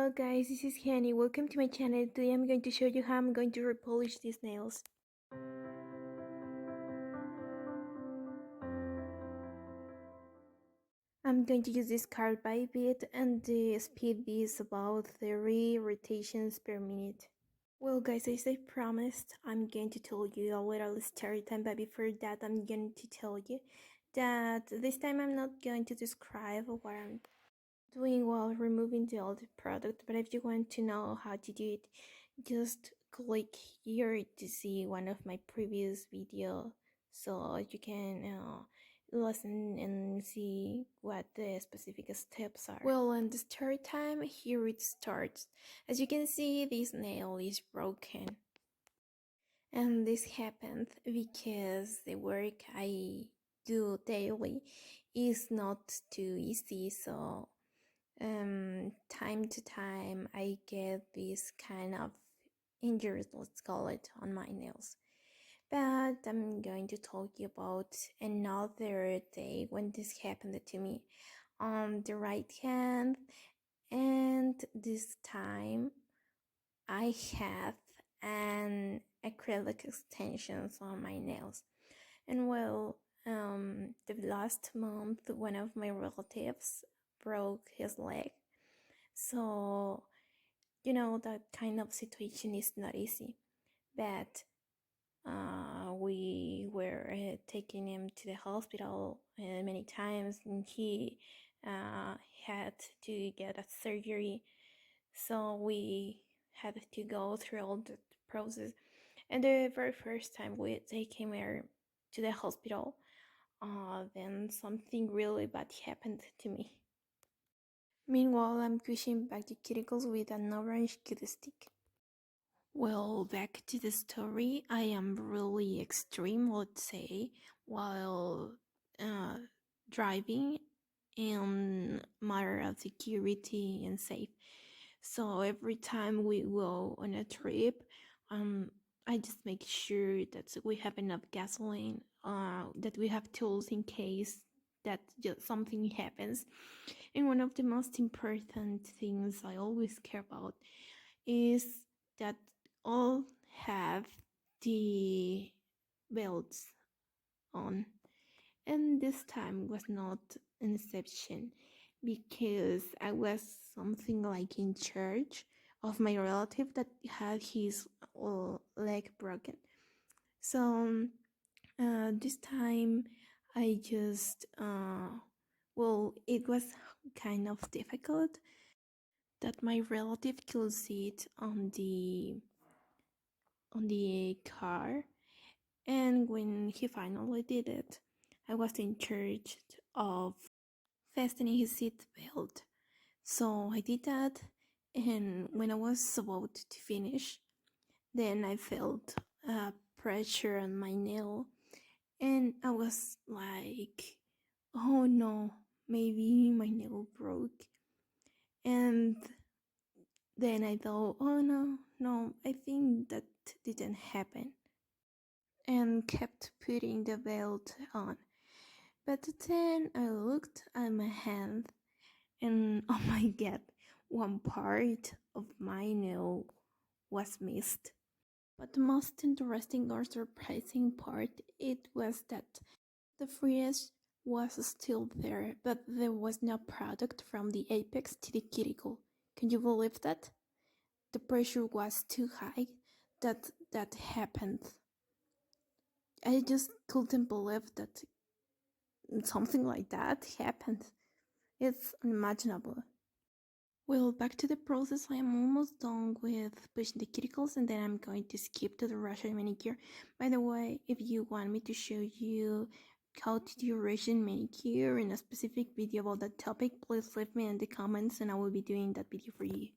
Hello guys, this is Henny. Welcome to my channel. Today I'm going to show you how I'm going to repolish these nails. I'm going to use this card by bit and the speed is about 30 rotations per minute. Well guys, as I promised, I'm going to tell you a little story time, but before that I'm going to tell you that this time I'm not going to describe what I'm doing while removing the old product, but if you want to know how to do it, just click here to see one of my previous video so you can listen and see what the specific steps are. Well, in the story time, here it starts. As you can see, this nail is broken, and this happened because the work I do daily is not too easy, so time to time I get this kind of injuries, let's call it, on my nails. But I'm going to talk you about another day when this happened to me on the right hand, and this time I had an acrylic extensions on my nails. And well, the last month one of my relatives broke his leg, so you know that kind of situation is not easy. But we were taking him to the hospital many times, and he had to get a surgery, so we had to go through all the process. And the very first time we take him here to the hospital, then something really bad happened to me. Meanwhile, I'm pushing back the cuticles with an orange cute stick. Well, back to the story. I am really extreme, let's say, while driving in matter of security and safe. So every time we go on a trip, I just make sure that we have enough gasoline, that we have tools in case that just something happens. And one of the most important things I always care about is that all have the belts on. And this time was not an exception because I was something like in charge of my relative that had his leg broken. So this time I just well, it was kind of difficult that my relative could sit on the car, and when he finally did it, I was in charge of fastening his seat belt. So I did that, and when I was about to finish, then I felt pressure on my nail, and I was like, oh no, maybe my nail broke. And then I thought, oh no, I think that didn't happen, and kept putting the belt on. But then I looked at my hand, and oh my god, one part of my nail was missed. But the most interesting or surprising part, it was that the fridge was still there, but there was no product from the apex to the cuticle. Can you believe that? The pressure was too high that happened. I just couldn't believe that something like that happened. It's unimaginable. Well, back to the process. I am almost done with pushing the cuticles, and then I'm going to skip to the Russian manicure. By the way, if you want me to show you how to do Russian manicure in a specific video about that topic, please leave me in the comments and I will be doing that video for you.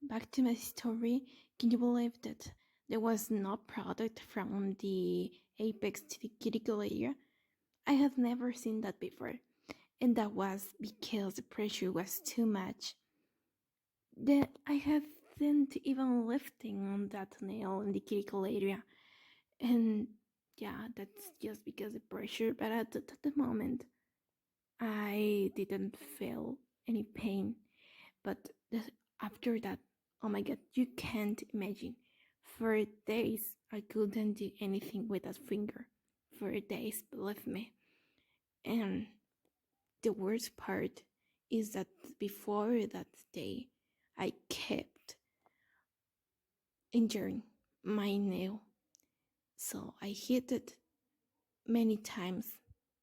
Back to my story. Can you believe that there was no product from the apex to the cuticle area? I have never seen that before, and that was because the pressure was too much. That I haven't even lifting on that nail in the cuticle area, and yeah, that's just because of pressure. But at the moment, I didn't feel any pain. But after that, oh my god, you can't imagine. For days, I couldn't do anything with that finger. For days, believe me. And the worst part is that before that day, I kept injuring my nail. So I hit it many times,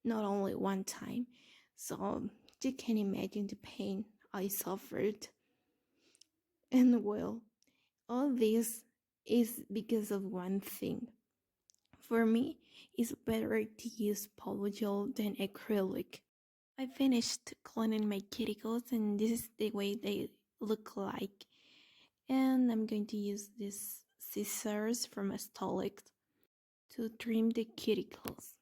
not only one time. So you can imagine the pain I suffered. And well, all this is because of one thing. For me, it's better to use polygel than acrylic. I finished cleaning my cuticles and this is the way they look like. And I'm going to use these scissors from Acrilyc to trim the cuticles.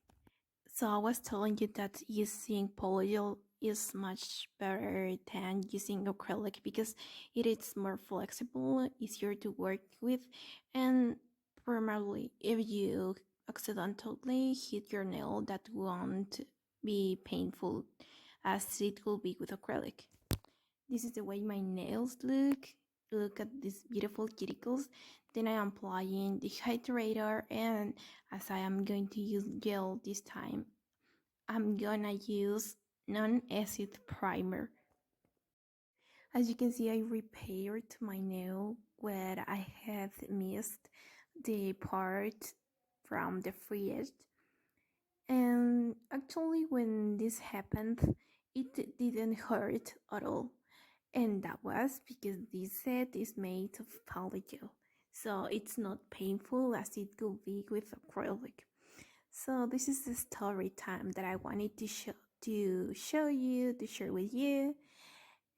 So I was telling you that using polygel is much better than using acrylic because it is more flexible, easier to work with, and primarily if you accidentally hit your nail, that won't be painful as it will be with acrylic. This is the way my nails look. Look at these beautiful cuticles. Then I am applying the hydrator, and as I am going to use gel this time, I'm gonna use non-acid primer. As you can see, I repaired my nail where I had missed the part from the fridge. And actually when this happened, it didn't hurt at all. And that was because this set is made of polygel. So it's not painful as it could be with acrylic. So this is the story time that I wanted to show you, to share with you.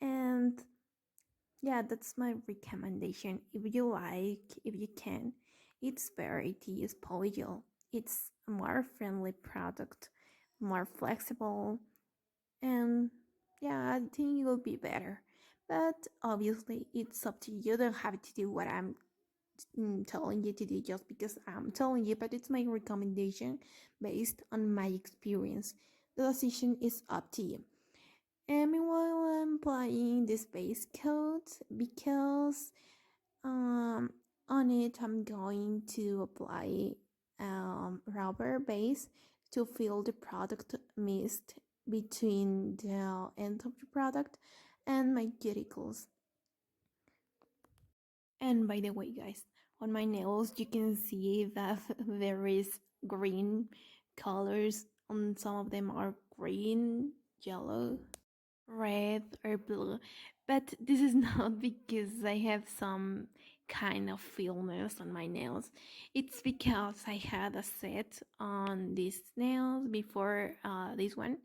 And yeah, that's my recommendation. If you like, if you can, it's better to use polygel. It's a more friendly product, more flexible, and yeah, I think it will be better. But obviously, it's up to you. You don't have to do what I'm telling you to do just because I'm telling you, but it's my recommendation based on my experience. The decision is up to you. And meanwhile, I'm applying this base coat because on it I'm going to apply rubber base to fill the product mist between the end of the product and my cuticles. And by the way, guys, on my nails you can see that there is green colors. On some of them are green, yellow, red, or blue. But this is not because I have some kind of illness on my nails. It's because I had a set on these nails before this one,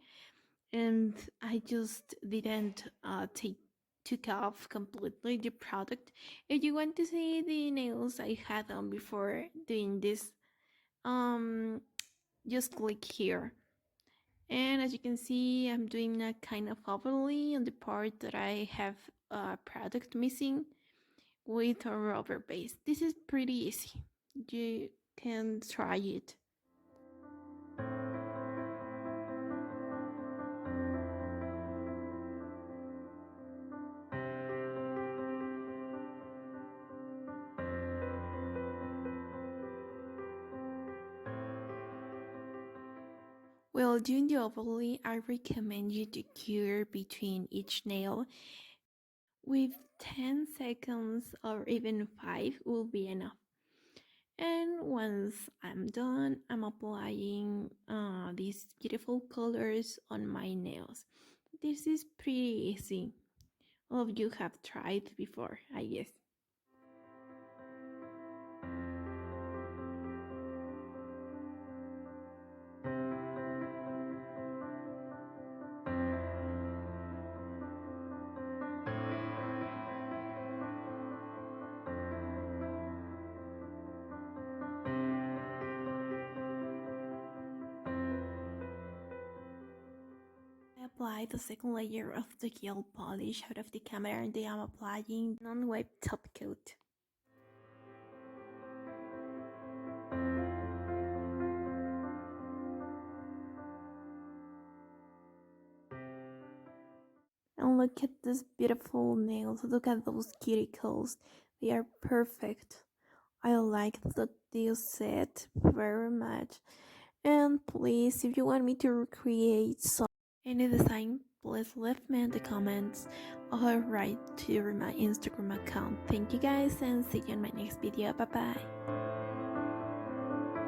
and I just didn't took off completely the product. If you want to see the nails I had on before doing this, um just click here. And as you can see, I'm doing a kind of overlay on the part that I have a product missing with a rubber base. This is pretty easy. You can try it. Well, during the overlay, I recommend you to cure between each nail. With 10 seconds or even 5 will be enough. And once I'm done, I'm applying these beautiful colors on my nails. This is pretty easy. All of you have tried before, I guess. I applied the second layer of the gel polish out of the camera and then I'm applying non-wet top coat. And look at these beautiful nails. Look at those cuticles. They are perfect. I like that they set very much. And please, if you want me to recreate any design, please leave me in the comments or write to my Instagram account. Thank you guys and see you in my next video. Bye bye.